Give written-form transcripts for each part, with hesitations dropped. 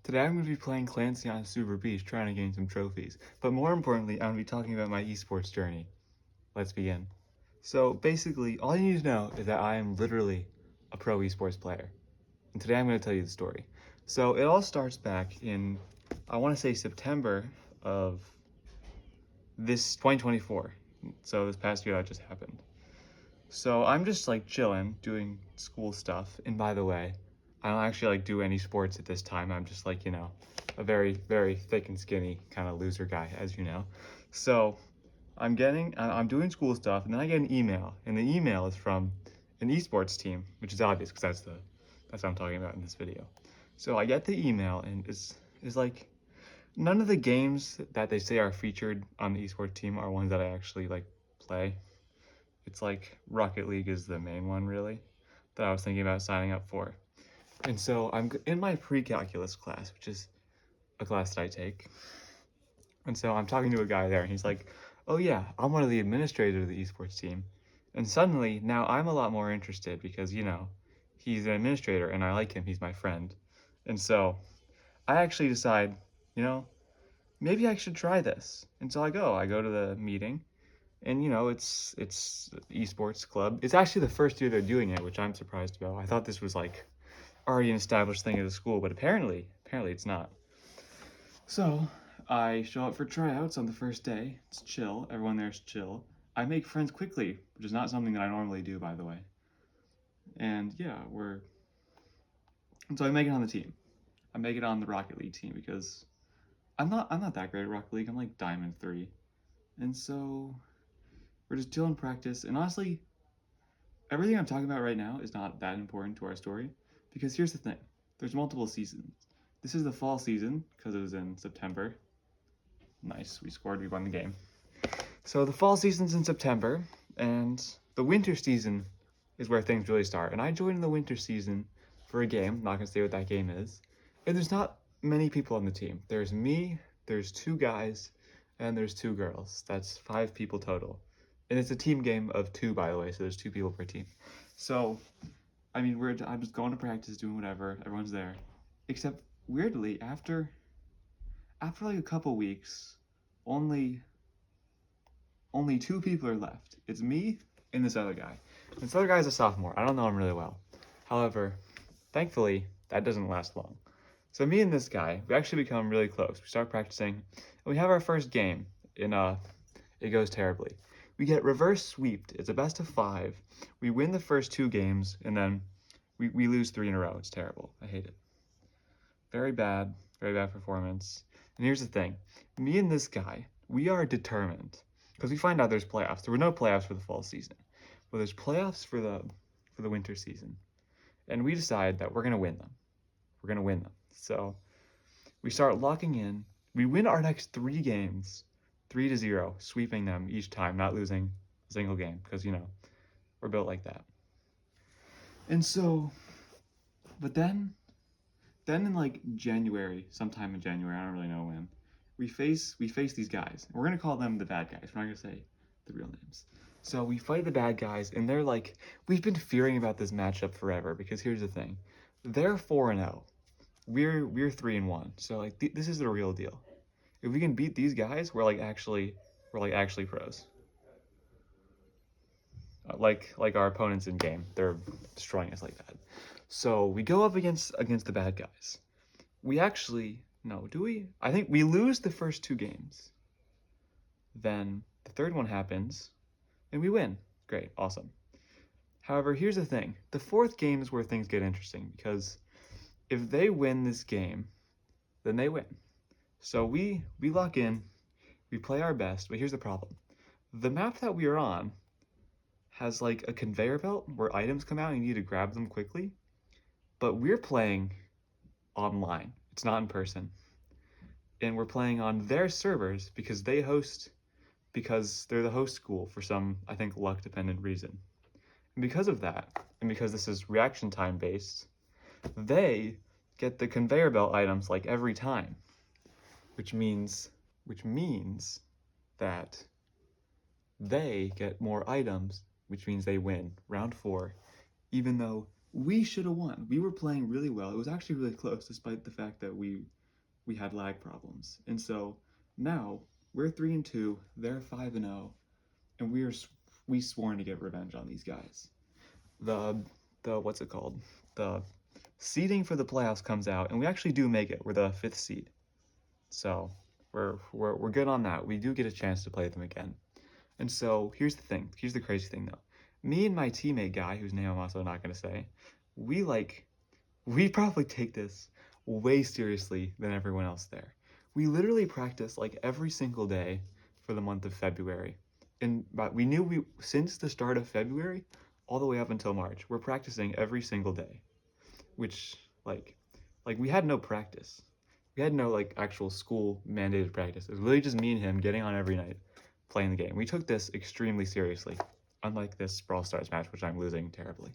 Today I'm going to be playing Clancy on Super Beach trying to gain some trophies, but more importantly, I'm going to be talking about my esports journey. Let's begin. So basically, all you need to know is that I am literally a pro esports player, and today I'm going to tell you the story. So it all starts back in, I want to say September of this 2024, so this past year that just happened. So I'm just like chilling, doing school stuff. And by the way, I don't actually like do any sports at this time. I'm just like, a very, very thick and skinny kind of loser guy, as you know. So I'm doing school stuff, and then I get an email, and the email is from an esports team, which is obvious because that's what I'm talking about in this video. So I get the email, and it's like none of the games that they say are featured on the esports team are ones that I actually like play. It's like Rocket League is the main one, really, that I was thinking about signing up for. And so I'm in my pre-calculus class, which is a class that I take. And so I'm talking to a guy there, and he's like, "Oh yeah, I'm one of the administrators of the esports team." And suddenly, now I'm a lot more interested because, he's an administrator and I like him, he's my friend. And so I actually decide, you know, maybe I should try this. And so I go to the meeting, and it's esports club. It's actually the first year they're doing it, which I'm surprised about. I thought this was like already an established thing at the school, but apparently it's not. So I show up for tryouts on the first day. It's chill. Everyone there's chill. I make friends quickly, which is not something that I normally do, by the way. And yeah, so I make it on the team. I make it on the Rocket League team because I'm not that great at Rocket League. I'm like Diamond 3. And so we're just chilling practice. And honestly, everything I'm talking about right now is not that important to our story because here's the thing. There's multiple seasons. This is the fall season because it was in September. Nice, we scored, we won the game. So the fall season's in September, and the winter season is where things really start. And I joined the winter season for a game, not gonna say what that game is. And there's not many people on the team. There's me, there's 2 guys, and there's 2 girls. That's 5 people total. And it's a team game of 2, by the way, so there's 2 people per team. So, I mean, I'm just going to practice, doing whatever, everyone's there. Except, weirdly, after like a couple weeks, only 2 people are left. It's me and this other guy. And this other guy's a sophomore. I don't know him really well. However, thankfully, that doesn't last long. So me and this guy, we actually become really close. We start practicing, and we have our first game. It goes terribly. We get reverse sweeped. It's a best of 5. We win the first 2 games, and then we lose 3 in a row. It's terrible. I hate it. Very bad performance. And here's the thing. Me and this guy, we are determined. Because we find out there's playoffs. There were no playoffs for the fall season. But there's playoffs for the winter season. And we decide that we're going to win them. We're going to win them. So we start locking in. We win our next 3 games, 3-0, sweeping them each time, not losing a single game. Because, we're built like that. And so, but then in like January, sometime in January, I don't really know when, we face these guys. We're gonna call them the bad guys. We're not gonna say the real names. So we fight the bad guys, and they're like, we've been fearing about this matchup forever because here's the thing, they're 4-0, we're 3-1. So like this is the real deal. If we can beat these guys, we're actually pros. Like our opponents in game, they're destroying us like that. So we go up against the bad guys. We actually, no, do we? I think we lose the first 2 games. Then the third one happens, and we win. Great, awesome. However, here's the thing. The 4th game is where things get interesting, because if they win this game, then they win. So we lock in, we play our best, but here's the problem. The map that we are on has like a conveyor belt where items come out and you need to grab them quickly, but we're playing online. It's not in person. And we're playing on their servers because they're the host school for some, I think, luck dependent reason. And because of that, and because this is reaction time based, they get the conveyor belt items like every time, which means that they get more items, which means they win round 4, even though We should have won. We were playing really well. It was actually really close, despite the fact that we had lag problems. And so now we're 3-2. They're 5-0, and we sworn to get revenge on these guys. The what's it called? The seeding for the playoffs comes out, and we actually do make it. We're the 5th seed, so we're good on that. We do get a chance to play them again. And so here's the thing. Here's the crazy thing though. Me and my teammate guy, whose name I'm also not gonna say, we probably take this way seriously than everyone else there. We literally practice like every single day for the month of February. And but we knew we since the start of February all the way up until March, we're practicing every single day, which like we had no practice. We had no like actual school mandated practice. It was literally just me and him getting on every night, playing the game. We took this extremely seriously, unlike this Brawl Stars match, which I'm losing terribly.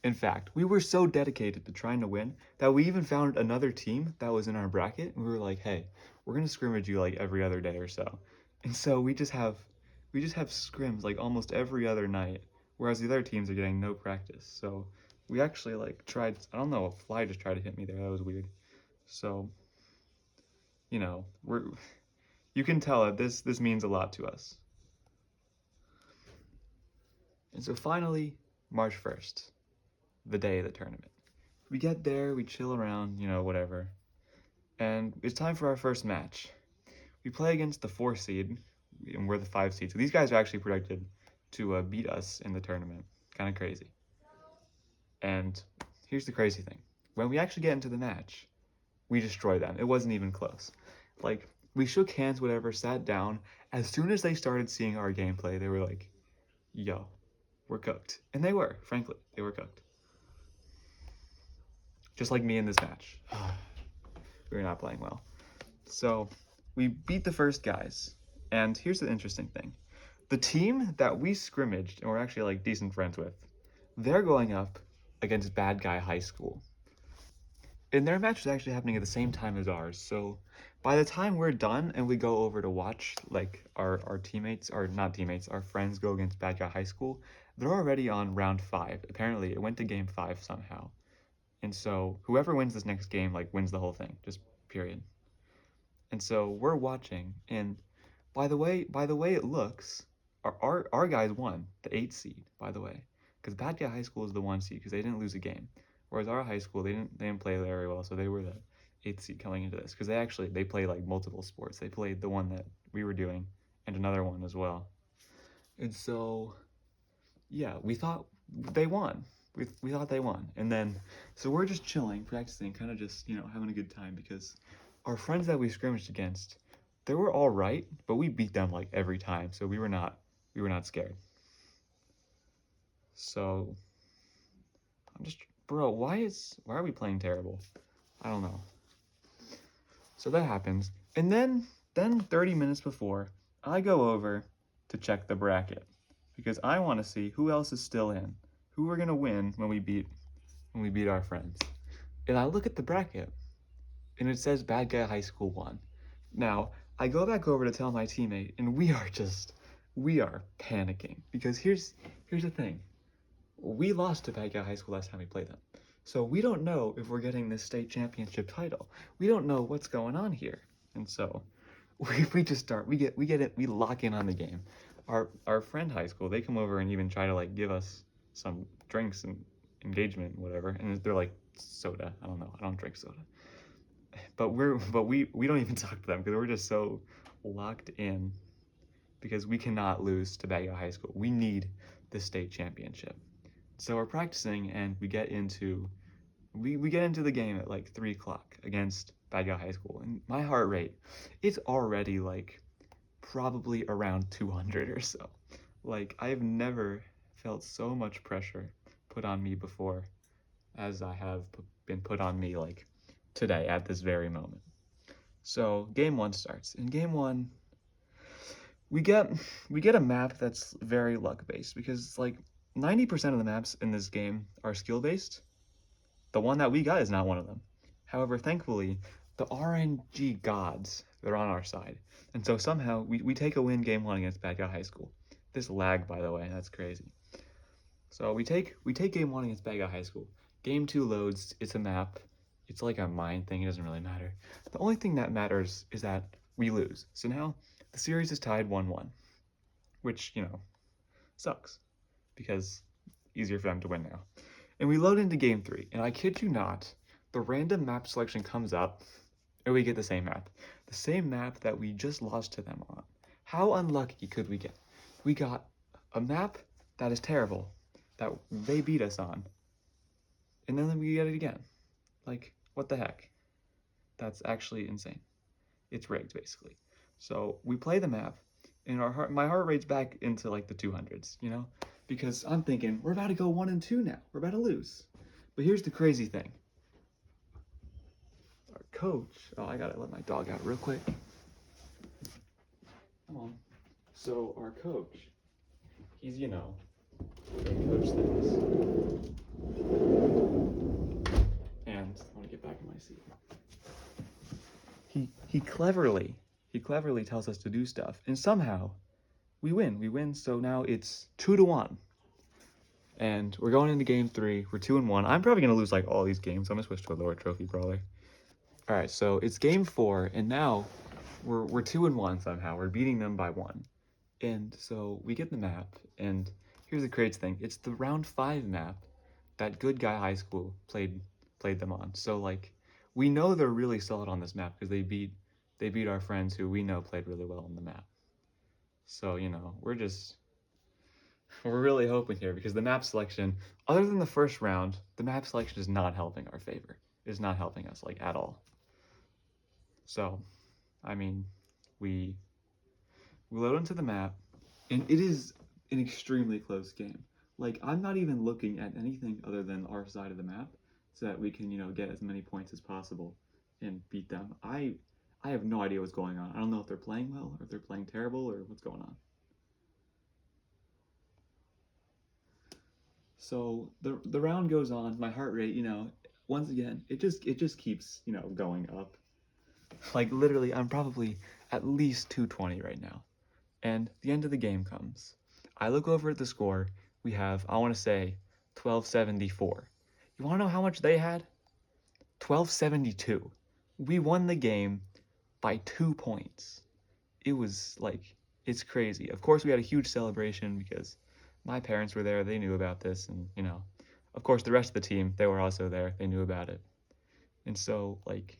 In fact, we were so dedicated to trying to win that we even found another team that was in our bracket, and we were like, "Hey, we're gonna scrimmage you like every other day or so." And so we just have scrims like almost every other night, whereas the other teams are getting no practice. So we actually like tried. I don't know, a fly just tried to hit me there. That was weird. So we're you can tell that this means a lot to us. And so finally, March 1st, the day of the tournament. We get there, we chill around, whatever. And it's time for our first match. We play against the 4 seed, and we're the 5 seed. So these guys are actually projected to beat us in the tournament. Kind of crazy. And here's the crazy thing. When we actually get into the match, we destroy them. It wasn't even close. Like, we shook hands, whatever, sat down. As soon as they started seeing our gameplay, they were like, yo, we're cooked. And they were, frankly, they were cooked. Just like me in this match. We were not playing well. So we beat the first guys. And here's the interesting thing. The team that we scrimmaged and we're actually like decent friends with, they're going up against Bad Guy High School. And their match is actually happening at the same time as ours. So by the time we're done and we go over to watch like our teammates, or not teammates, our friends go against Bad Guy High School, they're already on round 5. Apparently it went to game 5 somehow. And so whoever wins this next game like wins the whole thing, just period. And so we're watching, and by the way it looks, our guys won the 8 seed, by the way, because Bad Guy High School is the 1 seed because they didn't lose a game, whereas our high school they didn't play very well, so they were the 8th seed coming into this because they play like multiple sports. They played the one that we were doing and another one as well, and so yeah, we thought they won. We thought they won, and then so we're just chilling, practicing, kind of just having a good time because our friends that we scrimmaged against, they were all right, but we beat them like every time, so we were not scared. So I'm just, bro, why are we playing terrible? I don't know. So that happens, and then 30 minutes before, I go over to check the bracket because I want to see who else is still in, who we're gonna win when we beat our friends. And I look at the bracket, and it says Bad Guy High School won. Now, I go back over to tell my teammate, and we are panicking because here's the thing. We lost to Bad Guy High School last time we played them. So we don't know if we're getting this state championship title. We don't know what's going on here. And so we just start, we get it, we lock in on the game. Our friend high school, they come over and even try to like give us some drinks and engagement, whatever. And they're like, soda. I don't know. I don't drink soda. But we don't even talk to them because we're just so locked in because we cannot lose to Bad Guy High School. We need the state championship. So we're practicing and we get into the game at like 3 o'clock against Bad Guy High School, and my heart rate, it's already like probably around 200 or so. Like I've never felt so much pressure put on me before as I have been put on me like today at this very moment. So game 1 starts. In game 1, we get a map that's very luck based because like 90% of the maps in this game are skill based. The one that we got is not one of them. However, thankfully, the RNG gods, they're on our side. And so somehow we take a win game 1 against Bad Guy High School. This lag, by the way, that's crazy. So we take game 1 against Bad Guy High School. Game 2 loads. It's a map. It's like a mine thing. It doesn't really matter. The only thing that matters is that we lose. So now the series is tied 1-1, which, sucks because easier for them to win now. And we load into game 3, and I kid you not, the random map selection comes up, and we get the same map. The same map that we just lost to them on. How unlucky could we get? We got a map that is terrible, that they beat us on, and then we get it again. Like, what the heck? That's actually insane. It's rigged, basically. So we play the map, and my heart rate's back into like the 200s, because I'm thinking we're about to go 1-2 now. We're about to lose. But here's the crazy thing. Our coach. Oh, I gotta let my dog out real quick. Come on. So our coach, he's doing coach things. And I want to get back in my seat. He cleverly tells us to do stuff, and somehow we win. So now it's 2-1, and we're going into game 3. We're 2-1. I'm probably gonna lose like all these games. I'm gonna switch to a lower trophy brawler. All right, so it's game 4, and now we're 2-1 somehow. We're beating them by 1, and so we get the map. And here's the crazy thing: it's the round 5 map that Good Guy High School played them on. So like, we know they're really solid on this map because they beat our friends who we know played really well on the map. So, we're really hoping here because the map selection, other than the first round, the map selection is not helping our favor. It is not helping us, like, at all. So, I mean, we load into the map, and it is an extremely close game. Like, I'm not even looking at anything other than our side of the map so that we can, get as many points as possible and beat them. I have no idea what's going on. I don't know if they're playing well, or if they're playing terrible, or what's going on. So the round goes on. My heart rate, once again, it just keeps, going up. Like literally, I'm probably at least 220 right now. And the end of the game comes. I look over at the score. We have, I want to say, 1274. You want to know how much they had? 1272. We won the game by 2 points. It was like, it's crazy. Of course, we had a huge celebration because my parents were there. They knew about this. And, of course, the rest of the team, they were also there. They knew about it. And so, like,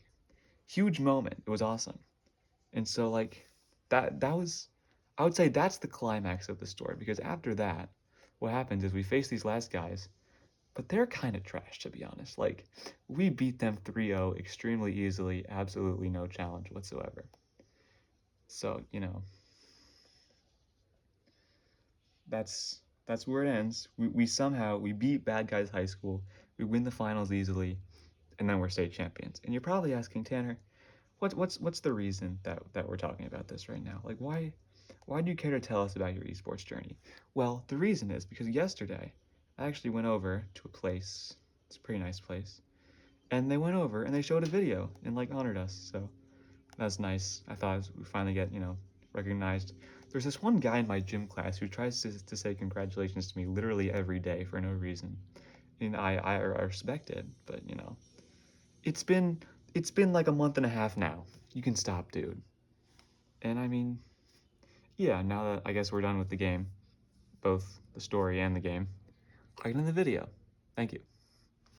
huge moment. It was awesome. And so, like, that was, I would say that's the climax of the story, because after that, what happens is we face these last guys, but they're kind of trash, to be honest. Like, we beat them 3-0 extremely easily, absolutely no challenge whatsoever. So, that's where it ends. We somehow, we beat Bad Guys High School, we win the finals easily, and then we're state champions. And you're probably asking, Tanner, what's the reason that we're talking about this right now? Like, why do you care to tell us about your esports journey? Well, the reason is because yesterday I actually went over to a place. It's a pretty nice place, and they went over and they showed a video and like honored us. So that's nice. I thought we finally get recognized. There's this one guy in my gym class who tries to say congratulations to me literally every day for no reason, and I respect it, but it's been like a month and a half now. You can stop, dude. And I mean, yeah, now that I guess we're done with the game, both the story and the game, I'll get in the video. Thank you.